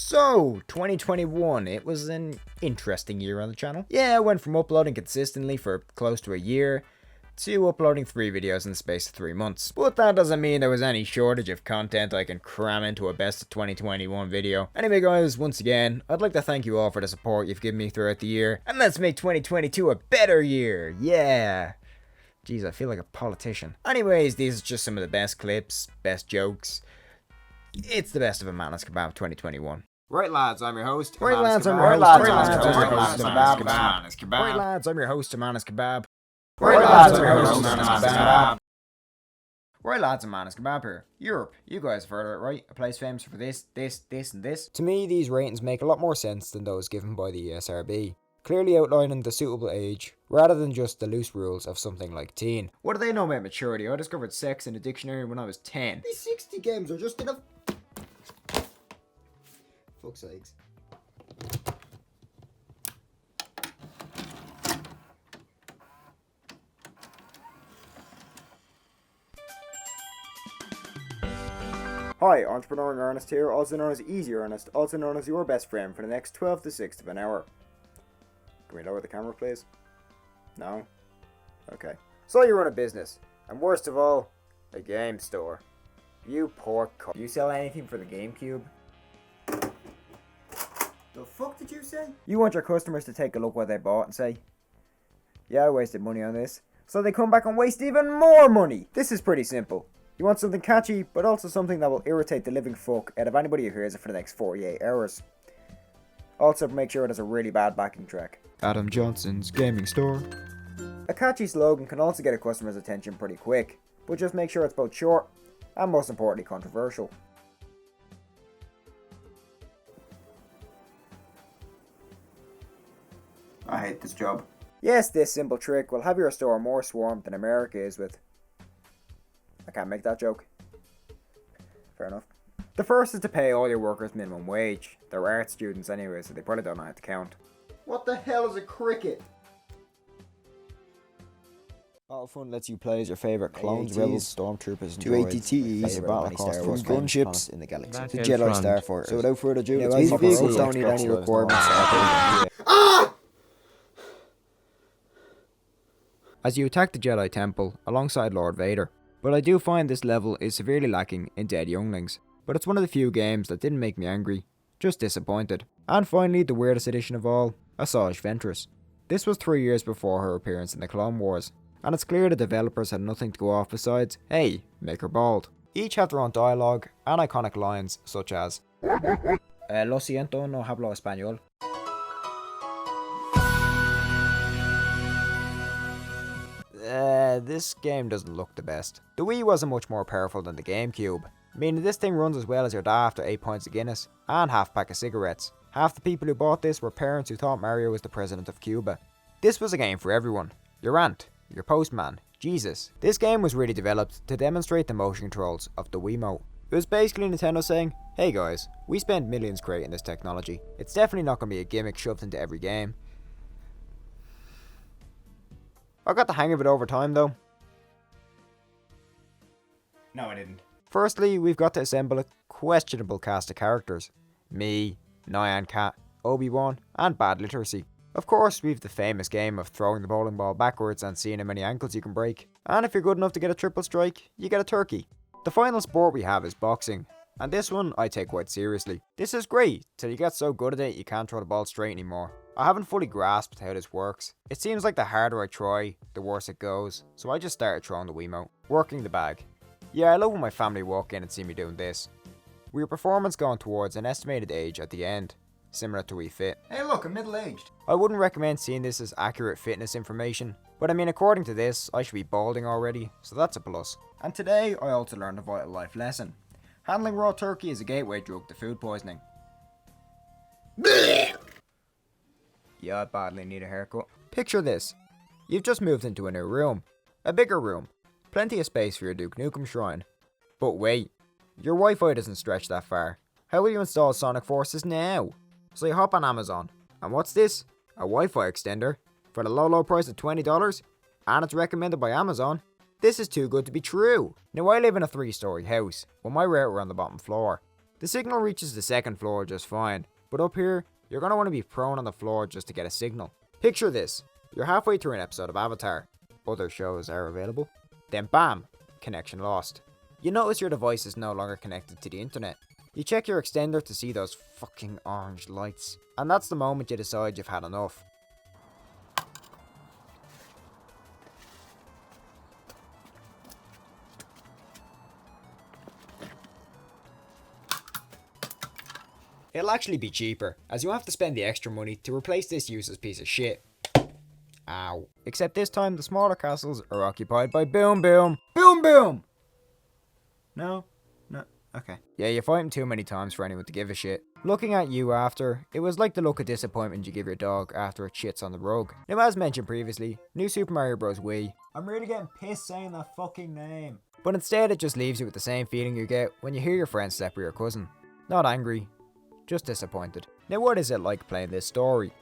So, 2021, it was an interesting year on the channel. Yeah, I went from uploading consistently for close to a year to uploading 3 videos in the space of 3 months. But that doesn't mean there was any shortage of content I can cram into a best of 2021 video. Anyway guys, once again, I'd like to thank you all for the support you've given me throughout the year, and let's make 2022 a better year, yeah! Jeez, I feel like a politician. Anyways, these are just some of the best clips, best jokes. It's the best of a Man And His Kebab 2021. Right lads, I'm your host. Right lads, I'm your host. Right lads, I'm your host of Man And His Kebab. Right lads, I'm your host of Man And His Kebab. Right lads, I'm Man And His Kebab here. Europe, you guys have heard of it, right? A place famous for this, and this. To me, these ratings make a lot more sense than those given by the ESRB, clearly outlining the suitable age, rather than just the loose rules of something like teen. What do they know about maturity? I discovered sex in a dictionary when I was 10. These 60 games are just enough. Fuck's sakes. Hi, Entrepreneur in Earnest here, also known as Easy Earnest, also known as your best friend for the next 12 to 6 of an hour. Can we lower the camera, please? No? Okay. So you run a business, and worst of all, a game store. You poor c***. You sell anything for the GameCube? The fuck did you say? You want your customers to take a look what they bought and say, yeah, I wasted money on this. So they come back and waste even more money. This is pretty simple. You want something catchy, but also something that will irritate the living fuck out of anybody who hears it for the next 48 hours. Also make sure it has a really bad backing track. Adam Johnson's Gaming Store. A catchy slogan can also get a customer's attention pretty quick, but just make sure it's both short and most importantly controversial. I hate this job. Yes, this simple trick will have your store more swarmed than America is with... I can't make that joke. Fair enough. The first is to pay all your workers minimum wage. They're art students anyway, so they probably don't know how to count. What the hell is a cricket? Battlefront lets you play as your favourite clones, AATs, rebels, stormtroopers, and two droids. ATTs, a battle across from gunships in the galaxy. to Jedi Starfighters. So without further ado, Now, these as you vehicles see, don't need any requirements. As you attack the Jedi Temple alongside Lord Vader. But I do find this level is severely lacking in Dead Younglings. But it's one of the few games that didn't make me angry, just disappointed. And finally, the weirdest addition of all, Asajj Ventress. This was 3 years before her appearance in the Clone Wars, and it's clear the developers had nothing to go off besides, hey, make her bald. Each have their own dialogue and iconic lines such as, Lo siento, no hablo español. This game doesn't look the best. The Wii wasn't much more powerful than the GameCube, meaning this thing runs as well as your dad after 8 pints of Guinness and half pack of cigarettes. Half the people who bought this were parents who thought Mario was the president of Cuba. This was a game for everyone. Your aunt, your postman, Jesus. This game was really developed to demonstrate the motion controls of the Wiimote. It was basically Nintendo saying, hey guys, we spent millions creating this technology. It's definitely not going to be a gimmick shoved into every game. I got the hang of it over time though. No, I didn't. Firstly, we've got to assemble a questionable cast of characters. Me, Nyan Cat, Obi-Wan, and Bad Literacy. Of course, we've the famous game of throwing the bowling ball backwards and seeing how many ankles you can break. And if you're good enough to get a triple strike, you get a turkey. The final sport we have is boxing. And this one I take quite seriously. This is great, till you get so good at it you can't throw the ball straight anymore. I haven't fully grasped how this works. It seems like the harder I try, the worse it goes, so I just started throwing the Wiimote. Working the bag. Yeah, I love when my family walk in and see me doing this. With your performance going towards an estimated age at the end, similar to Wii Fit. Hey look, I'm middle-aged. I wouldn't recommend seeing this as accurate fitness information, but I mean according to this, I should be balding already, so that's a plus. And today, I also learned a vital life lesson. Handling raw turkey is a gateway drug to food poisoning. Yeah, I badly need a haircut. Picture this. You've just moved into a new room. A bigger room. Plenty of space for your Duke Nukem shrine. But wait, your Wi-Fi doesn't stretch that far. How will you install Sonic Forces now? So you hop on Amazon. And what's this? A Wi-Fi extender? For the low price of $20? And it's recommended by Amazon? This is too good to be true. Now I live in a 3-story house, with my router on the bottom floor. The signal reaches the second floor just fine, but up here, you're going to want to be prone on the floor just to get a signal. Picture this, you're halfway through an episode of Avatar, other shows are available, then bam, connection lost. You notice your device is no longer connected to the internet. You check your extender to see those fucking orange lights, and that's the moment you decide you've had enough. It'll actually be cheaper, as you have to spend the extra money to replace this useless piece of shit. Ow. Except this time the smaller castles are occupied by Boom Boom. Boom Boom! No? No? Okay. Yeah, you fight him too many times for anyone to give a shit. Looking at you after, it was like the look of disappointment you give your dog after it shits on the rug. Now as mentioned previously, New Super Mario Bros. Wii. I'm really getting pissed saying that fucking name. But instead it just leaves you with the same feeling you get when you hear your friend step with your cousin. Not angry, just disappointed. Now what is it like playing this story?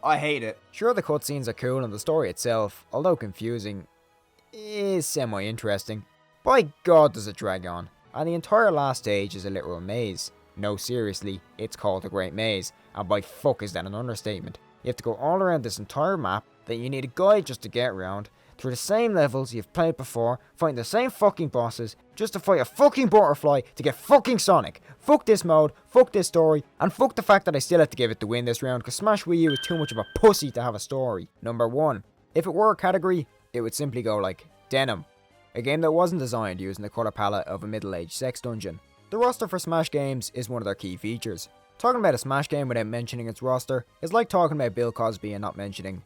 I hate it. Sure, the cutscenes are cool and the story itself, although confusing, is semi-interesting. By God does it drag on, and the entire last stage is a literal maze. No, seriously, it's called the Great Maze, and by fuck is that an understatement. You have to go all around this entire map that you need a guide just to get around, through the same levels you've played before, fighting the same fucking bosses, just to fight a fucking butterfly to get fucking Sonic. Fuck this mode, fuck this story, and fuck the fact that I still have to give it the win this round because Smash Wii U is too much of a pussy to have a story. Number 1. If it were a category, it would simply go like Denim. A game that wasn't designed using the colour palette of a middle-aged sex dungeon. The roster for Smash games is one of their key features. Talking about a Smash game without mentioning its roster is like talking about Bill Cosby and not mentioning,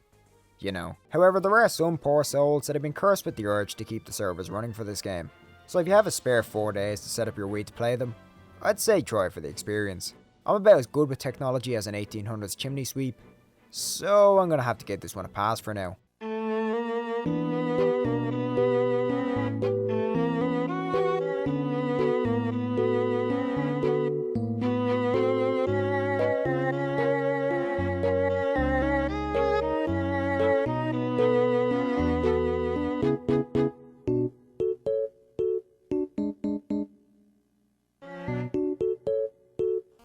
you know. However, there are some poor souls that have been cursed with the urge to keep the servers running for this game. So if you have a spare 4 days to set up your Wii to play them, I'd say try for the experience. I'm about as good with technology as an 1800s chimney sweep, so I'm gonna have to give this one a pass for now.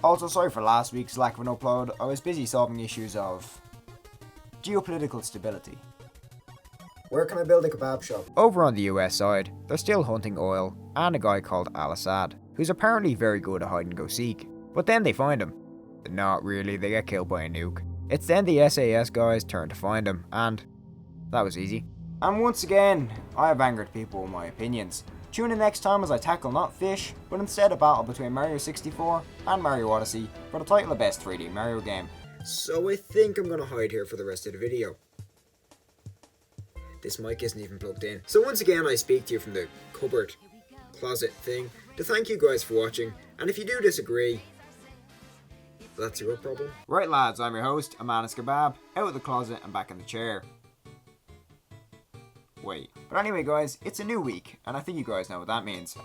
Also, sorry for last week's lack of an upload, I was busy solving issues of geopolitical stability. Where can I build a kebab shop? Over on the US side, they're still hunting oil, and a guy called Al-Assad, who's apparently very good at hide and go seek. But then they find him. Not really, they get killed by a nuke. It's then the SAS guys' turn to find him, and that was easy. And once again, I have angered people with my opinions. Tune in next time as I tackle not fish, but instead a battle between Mario 64 and Mario Odyssey for the title of Best 3D Mario Game. So I think I'm gonna hide here for the rest of the video. This mic isn't even plugged in. So once again I speak to you from the cupboard, closet thing, to thank you guys for watching, and if you do disagree, that's your problem. Right lads, I'm your host, Man And His Kebab, out of the closet and back in the chair. Wait. But anyway guys, it's a new week, and I think you guys know what that means.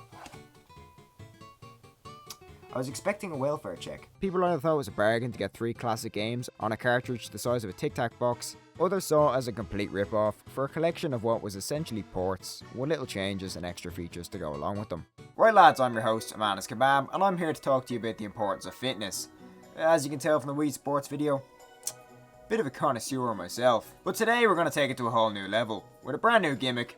I was expecting a welfare check. People either thought it was a bargain to get 3 classic games on a cartridge the size of a Tic Tac box, others saw it as a complete rip-off for a collection of what was essentially ports, with little changes and extra features to go along with them. Right lads, I'm your host, Man And His Kebab, and I'm here to talk to you about the importance of fitness. As you can tell from the Wii Sports video, bit of a connoisseur myself. But today we're going to take it to a whole new level, with a brand new gimmick,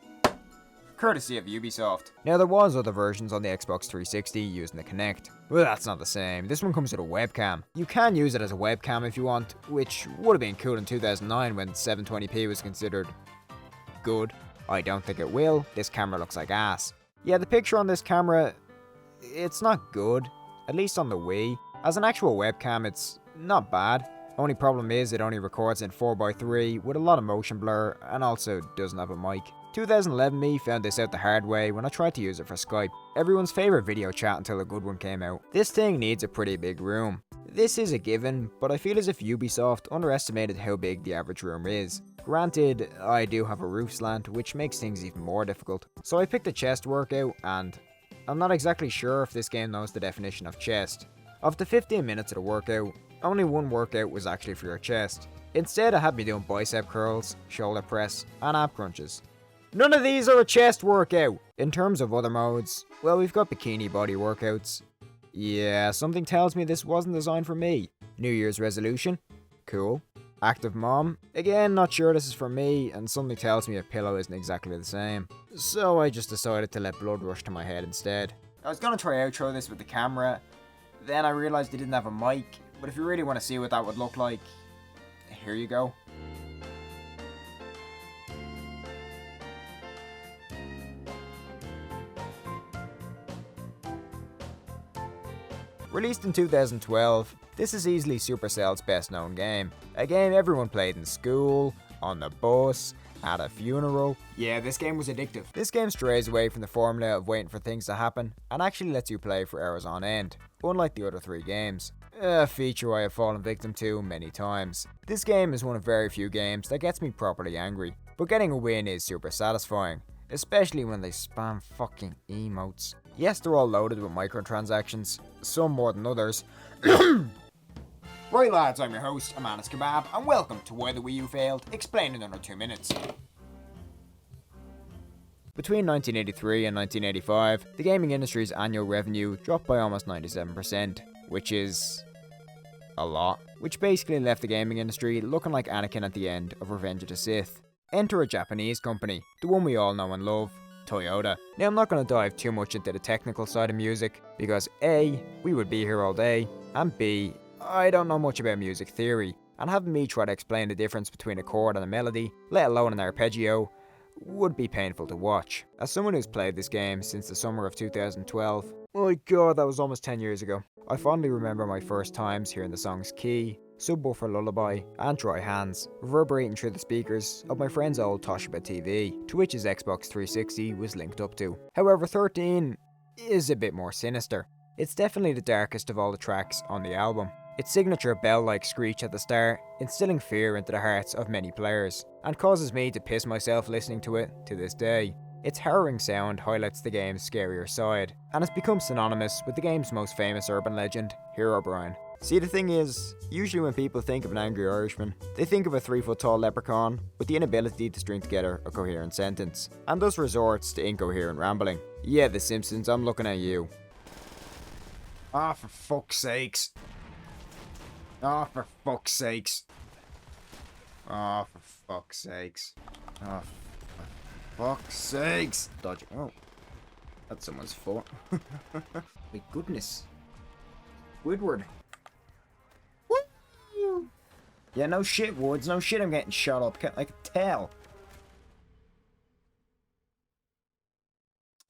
courtesy of Ubisoft. Now there was other versions on the Xbox 360 using the Kinect. Well, that's not the same. This one comes with a webcam. You can use it as a webcam if you want, which would have been cool in 2009 when 720p was considered good. I don't think it will. This camera looks like ass. Yeah, the picture on this camera, it's not good, at least on the Wii. As an actual webcam, it's not bad. Only problem is it only records in 4:3 with a lot of motion blur and also doesn't have a mic. 2011 me found this out the hard way when I tried to use it for Skype, everyone's favourite video chat until a good one came out. This thing needs a pretty big room. This is a given, but I feel as if Ubisoft underestimated how big the average room is. Granted, I do have a roof slant, which makes things even more difficult. So I picked a chest workout, and I'm not exactly sure if this game knows the definition of chest. Of the 15 minutes of the workout, only one workout was actually for your chest. Instead, I had me doing bicep curls, shoulder press, and ab crunches. None of these are a chest workout! In terms of other modes, well, we've got bikini body workouts, Yeah, something tells me this wasn't designed for me. New Year's resolution? Cool. Active mom? Again, not sure this is for me, and something tells me a pillow isn't exactly the same. So I just decided to let blood rush to my head instead. I was gonna try outro this with the camera, then I realised I didn't have a mic, but if you really want to see what that would look like, here you go. Released in 2012, this is easily Supercell's best known game. A game everyone played in school, on the bus, at a funeral. Yeah, this game was addictive. This game strays away from the formula of waiting for things to happen and actually lets you play for hours on end, unlike the other 3 games. A feature I have fallen victim to many times. This game is one of very few games that gets me properly angry, but getting a win is super satisfying, especially when they spam fucking emotes. Yes, they're all loaded with microtransactions, some more than others. Right lads, I'm your host, Man And His Kebab, and welcome to Why the Wii U Failed, explained in under 2 minutes. Between 1983 and 1985, the gaming industry's annual revenue dropped by almost 97%, which is a lot. Which basically left the gaming industry looking like Anakin at the end of Revenge of the Sith. Enter a Japanese company, the one we all know and love, Toyota. Now I'm not going to dive too much into the technical side of music, because A, we would be here all day, and B, I don't know much about music theory, and having me try to explain the difference between a chord and a melody, let alone an arpeggio, would be painful to watch. As someone who's played this game since the summer of 2012, my god, that was almost 10 years ago, I fondly remember my first times hearing the songs Key, Subwoofer Lullaby, and Dry Hands reverberating through the speakers of my friend's old Toshiba TV, to which his Xbox 360 was linked up to. However, 13 is a bit more sinister. It's definitely the darkest of all the tracks on the album. Its signature bell-like screech at the start, instilling fear into the hearts of many players, and causes me to piss myself listening to it to this day. Its harrowing sound highlights the game's scarier side, and has become synonymous with the game's most famous urban legend, Herobrine. See, the thing is, usually when people think of an angry Irishman, they think of a 3-foot-tall leprechaun with the inability to string together a coherent sentence, and thus resorts to incoherent rambling. Yeah, The Simpsons, I'm looking at you. Ah, for fuck's sakes. Oh, for fuck's sakes. Oh, for fuck's sakes. Oh, for fuck's sakes. Dodge. Oh. That's someone's foot. My goodness. Woodward. Woo! Yeah, no shit, Woods. No shit, I'm getting shot up. I can tell.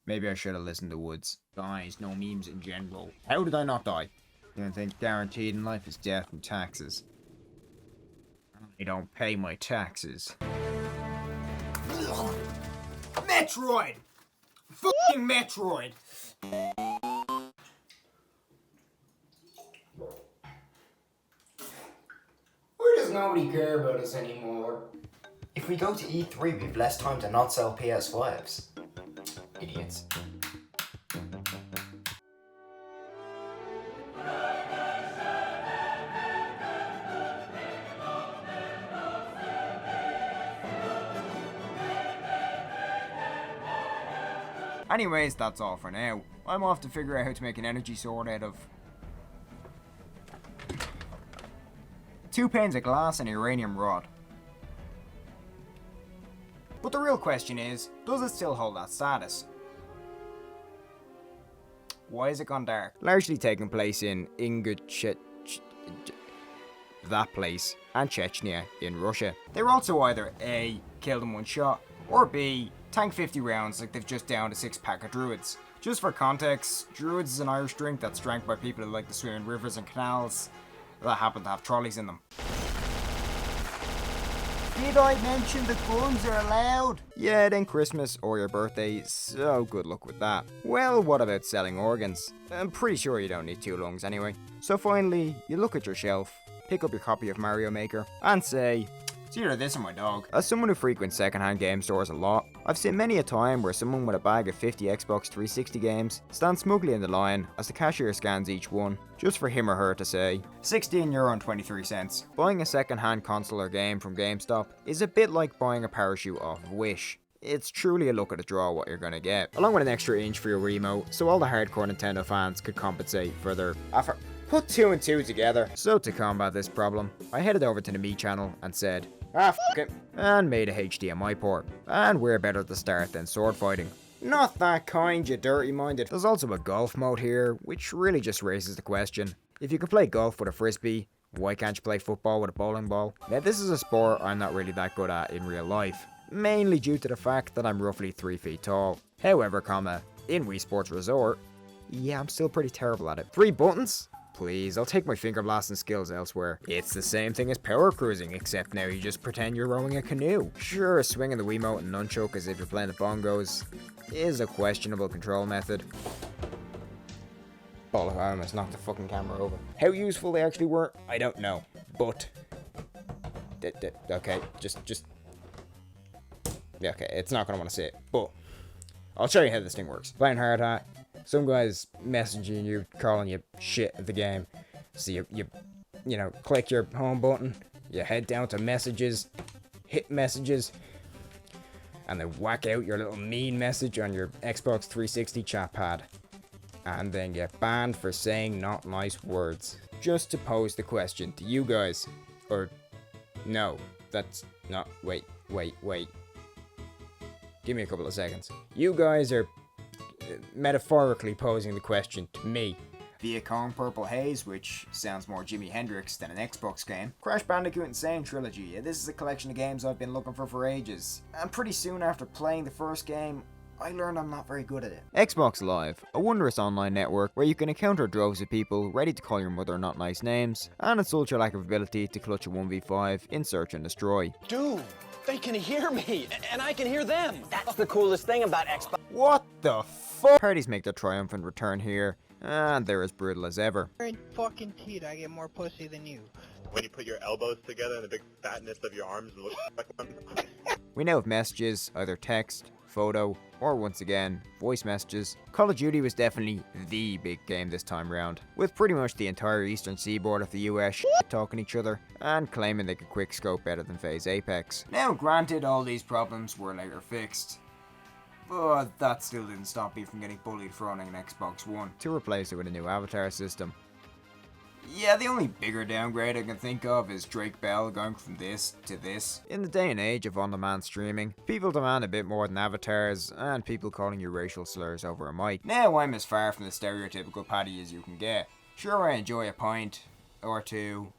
Maybe I should have listened to Woods. Guys, no memes in general. How did I not die? The only thing guaranteed in life is death and taxes. I don't pay my taxes. Metroid! Fucking Metroid! Why does nobody care about us anymore? If we go to E3, we've less time to not sell PS5s. Idiots. Anyways, that's all for now. I'm off to figure out how to make an energy sword out of 2 panes of glass and uranium rod. But the real question is, does it still hold that status? Why has it gone dark? Largely taking place in that place, and Chechnya in Russia. They were also either A, killed in one shot, or B, tank 50 rounds like they've just downed a 6-pack of Druids. Just for context, Druids is an Irish drink that's drank by people who like to swim in rivers and canals that happen to have trolleys in them. Did I mention the guns are allowed? Yeah, it ain't Christmas or your birthday, so good luck with that. Well, what about selling organs? I'm pretty sure you don't need 2 lungs anyway. So finally, you look at your shelf, pick up your copy of Mario Maker, and say, it's either this or my dog. As someone who frequents secondhand game stores a lot, I've seen many a time where someone with a bag of 50 Xbox 360 games stands smugly in the line as the cashier scans each one, just for him or her to say, €16.23. Buying a secondhand console or game from GameStop is a bit like buying a parachute off of Wish. It's truly a look at the draw what you're gonna get, along with an extra inch for your remote, so all the hardcore Nintendo fans could compensate for their offer. Put 2 and 2 together. So to combat this problem, I headed over to the Me channel and said, f it, and made a HDMI port. And we're better to start than sword fighting. Not that kind, you dirty-minded. There's also a golf mode here, which really just raises the question. If you can play golf with a frisbee, why can't you play football with a bowling ball? Now this is a sport I'm not really that good at in real life, mainly due to the fact that I'm roughly 3 feet tall. However, in Wii Sports Resort, yeah, I'm still pretty terrible at it. 3 buttons? Please, I'll take my finger blasting skills elsewhere. It's the same thing as power cruising, except now you just pretend you're rowing a canoe. Sure, swinging the Wiimote and nunchuck as if you're playing the bongos is a questionable control method. Oh, I almost knocked the fucking camera over. How useful they actually were, I don't know. But, okay, just, yeah, okay, it's not gonna want to see it. But, I'll show you how this thing works. Playing hard hat. Some guy's messaging you, calling you shit at the game. So you know, click your home button, you head down to messages, hit messages, and then whack out your little mean message on your Xbox 360 chat pad. And then get banned for saying not nice words. Just to pose the question to you guys. Or, no, that's not, wait. Give me a couple of seconds. You guys are metaphorically posing the question to me. Viacom Purple Haze, which sounds more Jimi Hendrix than an Xbox game. Crash Bandicoot Insane Trilogy. This is a collection of games I've been looking for ages. And pretty soon after playing the first game, I learned I'm not very good at it. Xbox Live, a wondrous online network where you can encounter droves of people ready to call your mother not nice names, and insult your lack of ability to clutch a 1v5 in search and destroy. Dude, they can hear me, and I can hear them. That's the coolest thing about Xbox. What the fuck? Parties make their triumphant return here, and they're as brutal as ever. Fucking teeth, I get more pussy than you. When you put your elbows together and the big fatness of your arms looks like one. We now have messages, either text, photo, or once again, voice messages. Call of Duty was definitely the big game this time round, with pretty much the entire eastern seaboard of the US talking each other and claiming they could quickscope better than FaZe Apex. Now granted, all these problems were later fixed, but that still didn't stop me from getting bullied for owning an Xbox One to replace it with a new avatar system. Yeah, the only bigger downgrade I can think of is Drake Bell going from this to this. In the day and age of on-demand streaming, people demand a bit more than avatars and people calling you racial slurs over a mic. Now I'm as far from the stereotypical Paddy as you can get. Sure, I enjoy a pint, or 2,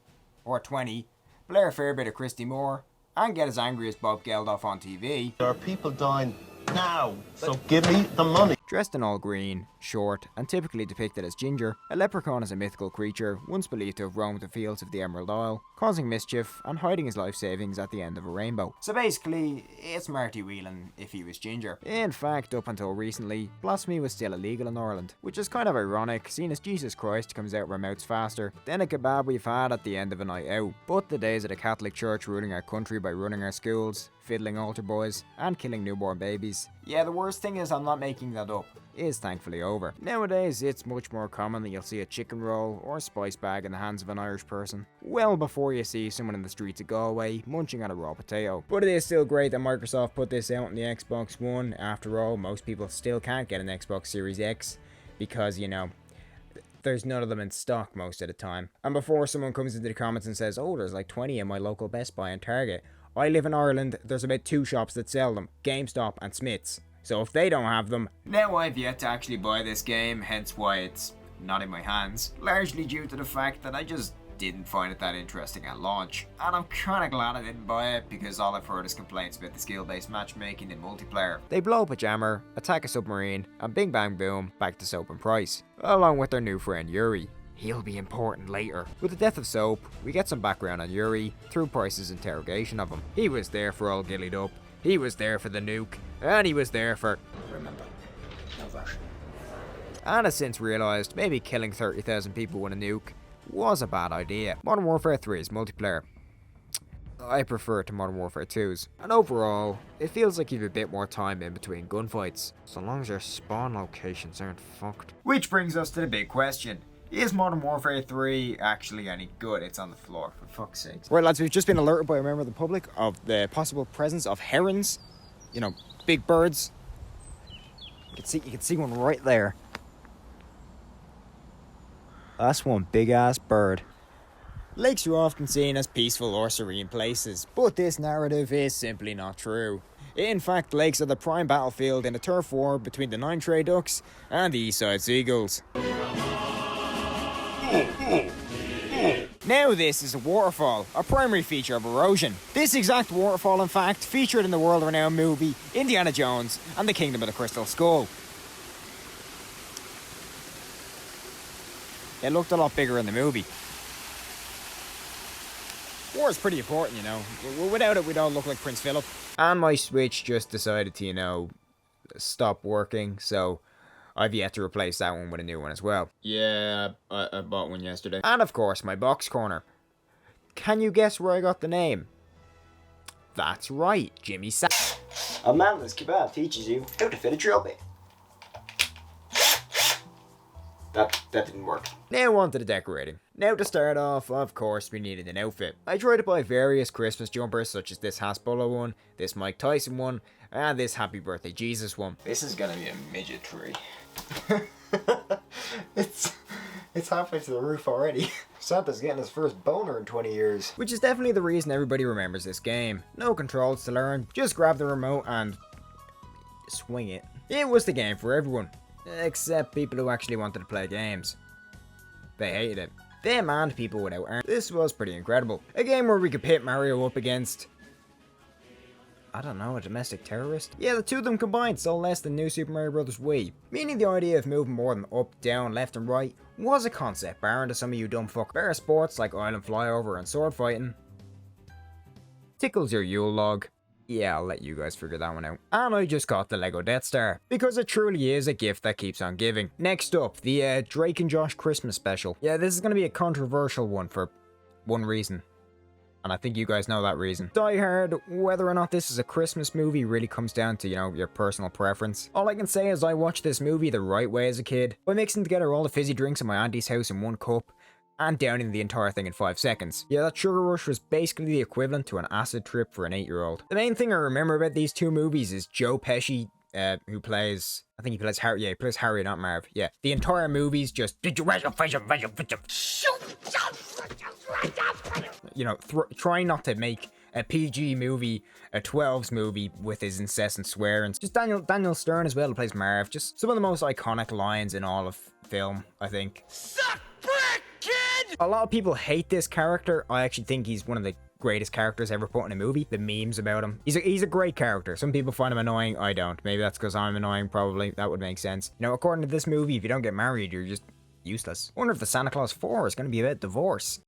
or 20, blare a fair bit of Christy Moore, and get as angry as Bob Geldof on TV. There are people dying now, so give me the money. Dressed in all green, short, and typically depicted as ginger, a leprechaun is a mythical creature once believed to have roamed the fields of the Emerald Isle, causing mischief and hiding his life savings at the end of a rainbow. So basically, it's Marty Whelan if he was ginger. In fact, up until recently, blasphemy was still illegal in Ireland, which is kind of ironic, seeing as Jesus Christ comes out of our mouths faster than a kebab we've had at the end of a night out. But the days of the Catholic Church ruling our country by running our schools, fiddling altar boys, and killing newborn babies. Yeah, the worst thing is I'm not making that up. Is thankfully over. Nowadays, it's much more common that you'll see a chicken roll or a spice bag in the hands of an Irish person, well before you see someone in the streets of Galway munching on a raw potato. But it is still great that Microsoft put this out on the Xbox One. After all, most people still can't get an Xbox Series X because, you know, there's none of them in stock most of the time. And before someone comes into the comments and says, oh, there's like 20 in my local Best Buy and Target, I live in Ireland, there's about 2 shops that sell them, GameStop and Smith's. So if they don't have them, now I've yet to actually buy this game, hence why it's not in my hands. Largely due to the fact that I just didn't find it that interesting at launch. And I'm kinda glad I didn't buy it because all I've heard is complaints about the skill-based matchmaking in multiplayer. They blow up a jammer, attack a submarine, and bing bang boom, back to Soap and Price. Along with their new friend Yuri. He'll be important later. With the death of Soap, we get some background on Yuri through Price's interrogation of him. He was there for all gillied up, he was there for the nuke, and he was there for... Remember, no version. And has since realised maybe killing 30,000 people with a nuke was a bad idea. Modern Warfare 3's multiplayer. I prefer it to Modern Warfare 2's. And overall, it feels like you've a bit more time in between gunfights, so long as your spawn locations aren't fucked. Which brings us to the big question. Is Modern Warfare 3 actually any good? It's on the floor, for fuck's sake. Right lads, we've just been alerted by a member of the public of the possible presence of herons you know, big birds. You can see one right there. That's one big ass bird. Lakes are often seen as peaceful or serene places, but this narrative is simply not true. In fact, lakes are the prime battlefield in a turf war between the 9 Trey Ducks and the Eastside Seagulls. Now this is a waterfall, a primary feature of erosion. This exact waterfall, in fact, featured in the world-renowned movie Indiana Jones and the Kingdom of the Crystal Skull. It looked a lot bigger in the movie. War is pretty important, you know. Without it, we'd all look like Prince Phillip. And my Switch just decided to, you know, stop working, so I've yet to replace that one with a new one as well. Yeah, I bought one yesterday. And of course, my box corner. Can you guess where I got the name? That's right, Jimmy ShaK. A Man And His Kebab teaches you how to fit a drill bit. That didn't work. Now on to the decorating. Now to start off, of course, we needed an outfit. I tried to buy various Christmas jumpers, such as this Hasbulla one, this Mike Tyson one, and this Happy Birthday Jesus one. This is gonna be a midget tree. It's halfway to the roof already. Santa's getting his first boner in 20 years. Which is definitely the reason everybody remembers this game. No controls to learn, just grab the remote and swing it. It was the game for everyone. Except people who actually wanted to play games. They hated it. Them and people without arms. This was pretty incredible. A game where we could pit Mario up against, I don't know, a domestic terrorist? Yeah, the two of them combined sold less than New Super Mario Bros. Wii. Meaning the idea of moving more than up, down, left and right was a concept, barring to some of you dumb fuck. Better sports like island flyover and sword fighting tickles your Yule log. Yeah, I'll let you guys figure that one out. And I just got the Lego Death Star, because it truly is a gift that keeps on giving. Next up, the Drake and Josh Christmas special. Yeah, this is going to be a controversial one for one reason. And I think you guys know that reason. Die Hard, whether or not this is a Christmas movie really comes down to, you know, your personal preference. All I can say is I watched this movie the right way as a kid, by mixing together all the fizzy drinks in my auntie's house in one cup, and downing the entire thing in 5 seconds. Yeah, that sugar rush was basically the equivalent to an acid trip for an 8-year-old. The main thing I remember about these two movies is Joe Pesci, who plays, I think he plays Harry, yeah, he plays Harry, not Marv, yeah. The entire movie's just, you know, trying not to make a PG movie, a 12s movie with his incessant swearing. Just Daniel Stern as well, who plays Marv. Just some of the most iconic lines in all of film, I think. Suck brick, kid! A lot of people hate this character. I actually think he's one of the greatest characters ever put in a movie. The memes about him. He's a great character. Some people find him annoying. I don't. Maybe that's because I'm annoying, probably. That would make sense. You know, according to this movie, if you don't get married, you're just useless. I wonder if the Santa Claus 4 is going to be about divorce.